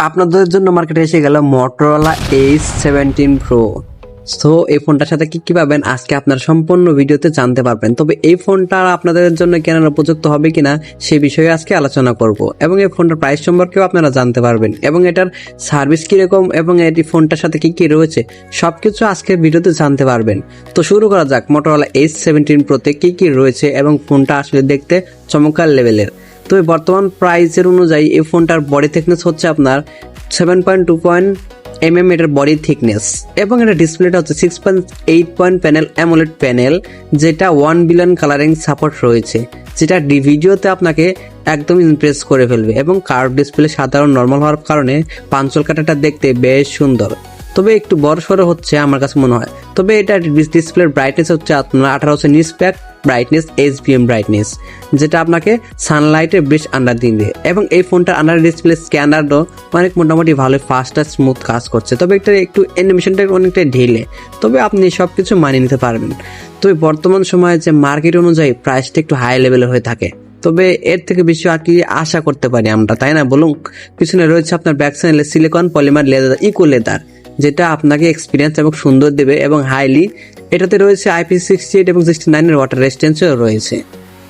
আপনাদের জন্য মার্কেটে এসে গেল Motorola H17 Pro। সো এই ফোনটার সাথে কি কি পাবেন আজকে আপনার সম্পূর্ণ ভিডিওতে জানতে পারবেন। তবে এই ফোনটা আপনাদের জন্য কেনার উপযুক্ত হবে কিনা সেই বিষয়ে আজকে আলোচনা করব এবং এই ফোনটার প্রাইস সম্পর্কেও আপনারা জানতে পারবেন এবং এটার সার্ভিস কিরকম এবং এই ফোনটার সাথে কি কি রয়েছে সবকিছু আজকের ভিডিওতে জানতে পারবেন। তো শুরু করা যাক Motorola H17 Pro-তে কি কি রয়েছে এবং ফোনটা আসলে দেখতে চমৎকার লেভেলের। তো বর্তমান প্রাইসের অনুযায়ী এই ফোনটার বডি থিকনেস হচ্ছে আপনার 7.2 mm এটার বডি থিকনেস এবং এটা ডিসপ্লেটা হচ্ছে 6.8 পয়েন্ট প্যানেল অ্যামোলেড প্যানেল, যেটা 1 বিলিয়ন কালারিং সাপোর্ট রয়েছে, যেটা ভিডিওতে আপনাকে একদম ইমপ্রেস করে ফেলবে এবং কার্ভ ডিসপ্লে সাধারণ নর্মাল হওয়ার কারণে পাঞ্চল কাটাটা দেখতে বেশ সুন্দর, তবে একটু বড় সড়ো হচ্ছে আমার কাছে মনে হয়। তবে এটা ডিসপ্লের ব্রাইটনেস হচ্ছে আপনার 1800 নিসপ্যাক ব্রাইটনেস HBM ব্রাইটনেস, যেটা আপনাকে সানলাইটের বেশ আন্ডার দিবে এবং এই ফোনটার আন্ডার ডিসপ্লে স্ক্যানারও অনেক মোটামুটি ভালো ফাস্ট আর স্মুথ কাজ করছে। তবে এটা একটু অ্যানিমেশনটা অনেকটা ঢিলে, তবে আপনি সব কিছু মানিয়ে নিতে পারবেন। তবে বর্তমান সময়ে যে মার্কেট অনুযায়ী প্রাইসটা একটু হাই লেভেলের হয়ে থাকে, তবে এর থেকে বেশি আর কি আশা করতে পারি আমরা, তাই না বলুন? পিছনে রয়েছে আপনার ব্যাক প্যানেলে silicon polymer leather eco leather, যেটা আপনাকে এক্সপিরিয়েন্স এবং সুন্দর দেবে এবং হাইলি এটাতে রয়েছে IP68 এবং 69 এর ওয়াটার রেজিস্ট্যান্সও রয়েছে।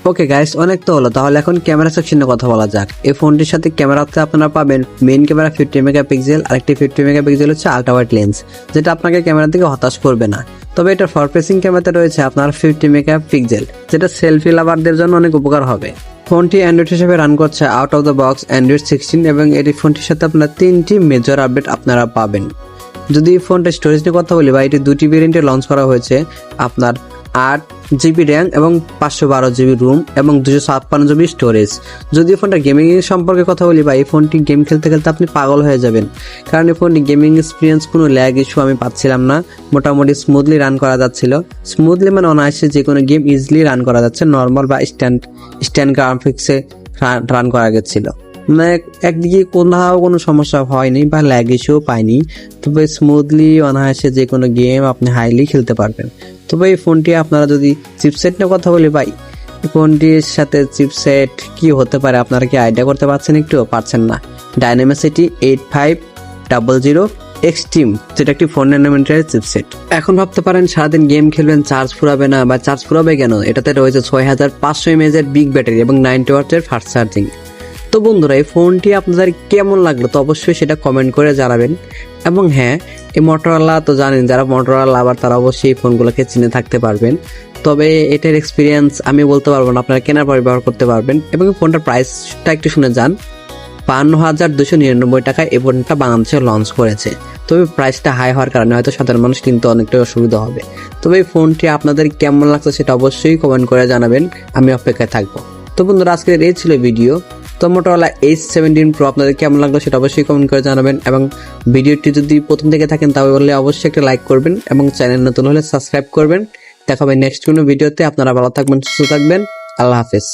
ওকে গাইস, অনেক তো হলো, তাহলে এখন ক্যামেরা সেকশনে কথা বলা যাক। এই ফোনটির সাথে ক্যামেরাতে আপনারা পাবেন মেইন ক্যামেরা 50 মেগাপিক্সেল, আরেকটি 50 মেগাপিক্সেল হচ্ছে আলট্রা ওয়াইড লেন্স, যেটা আপনাকে ক্যামেরা থেকে হতাশ করবে না। তবে এটা ফর ফেসিং ক্যামেরাতে রয়েছে আপনার 50 মেগাপিক্সেল, যেটা সেলফি লাভারদের জন্য অনেক উপকার হবে। ফোনটি অ্যান্ড্রয়েড হিসেবে রান করছে out of the box Android 16 এবং এই ফোনটির সাথে আপনার 3টি মেজর আপডেট আপনারা পাবেন। যদি ফোনটা স্টোরেজ নিয়ে কথা বলি, বা এটি 2টি ভেরিয়েন্টে লঞ্চ করা হয়েছে, আপনার 8GB র্যাম এবং 512GB রুম এবং 256GB স্টোরেজ। যদি ফোনটা গেমিং সম্পর্কে কথা বলি, বা এই ফোনটি গেম খেলতে খেলতে আপনি পাগল হয়ে যাবেন, কারণ এই ফোনটি গেমিং এক্সপিরিয়েন্স কোনো ল্যাগ ইস্যু আমি পাচ্ছিলাম না, মোটামুটি স্মুথলি রান করা যাচ্ছিল। স্মুথলি মানে অনায়াসে যে কোনো গেম ইজিলি রান করা যাচ্ছে, নর্মাল বা স্ট্যান্ড গ্রাফিক্সে রান করা গেছিল। মানে একদিকে কোথাও কোনো সমস্যা হয়নি বা ল্যাগ ইস্যুও পাইনি, তবে স্মুথলি অনায়াসে যে কোনো গেম আপনি হাইলি খেলতে পারবেন। তবে এই ফোনটি আপনারা যদি চিপসেট নিয়ে কথা বলি, ভাই এই ফোনটির সাথে চিপসেট কি হতে পারে আপনারা কি আইডিয়া করতে পারছেন? একটুও পারছেন না। ডাইনামেসিটি 8500 এক্সট্রিম, যেটা একটি 4 ন্যানোমিটারের চিপসেট। এখন ভাবতে পারেন সারাদিন গেম খেলবেন, চার্জ ফুরাবে না, বা চার্জ ফুরাবে কেন? এটাতে রয়েছে 6500 mAh এর বিগ ব্যাটারি এবং 90 ওয়াটের ফাস্ট চার্জিং। তো বন্ধুরা, এই ফোনটি আপনাদের কেমন লাগলো তো অবশ্যই সেটা কমেন্ট করে জানাবেন। এবং হ্যাঁ, এই Motorola তো জানেন, যারা Motorola লাভার তারা অবশ্যই এই ফোনগুলোকে চিনে থাকতে পারবেন। তবে এটার এক্সপিরিয়েন্স আমি বলতে পারবো না, আপনারা কেনার পরে ব্যবহার করতে পারবেন। এবং ফোনটার প্রাইসটা একটু শুনে যান, 52,299 টাকায় এই ফোনটা বাংলাদেশে লঞ্চ করেছে। তবে প্রাইসটা হাই হওয়ার কারণে হয়তো সাধারণ মানুষ কিন্তু অনেকটা অসুবিধা হবে। তবে এই ফোনটি আপনাদের কেমন লাগছে সেটা অবশ্যই কমেন্ট করে জানাবেন, আমি অপেক্ষায় থাকবো। তো বন্ধুরা, আজকের এই ছিল ভিডিও। তো Motorola H17 Pro আপনাদের কেমন লাগলো সেটা অবশ্যই কমেন্ট করে জানাবেন এবং ভিডিওটি যদি প্রথম থেকে থাকেন তাহলে অবশ্যই একটা লাইক করবেন এবং চ্যানেল নতুন হলে সাবস্ক্রাইব করবেন। দেখা হবে নেক্সট কোনো ভিডিওতে। আপনারা ভালো থাকবেন, সুস্থ থাকবেন, আল্লাহ হাফেজ।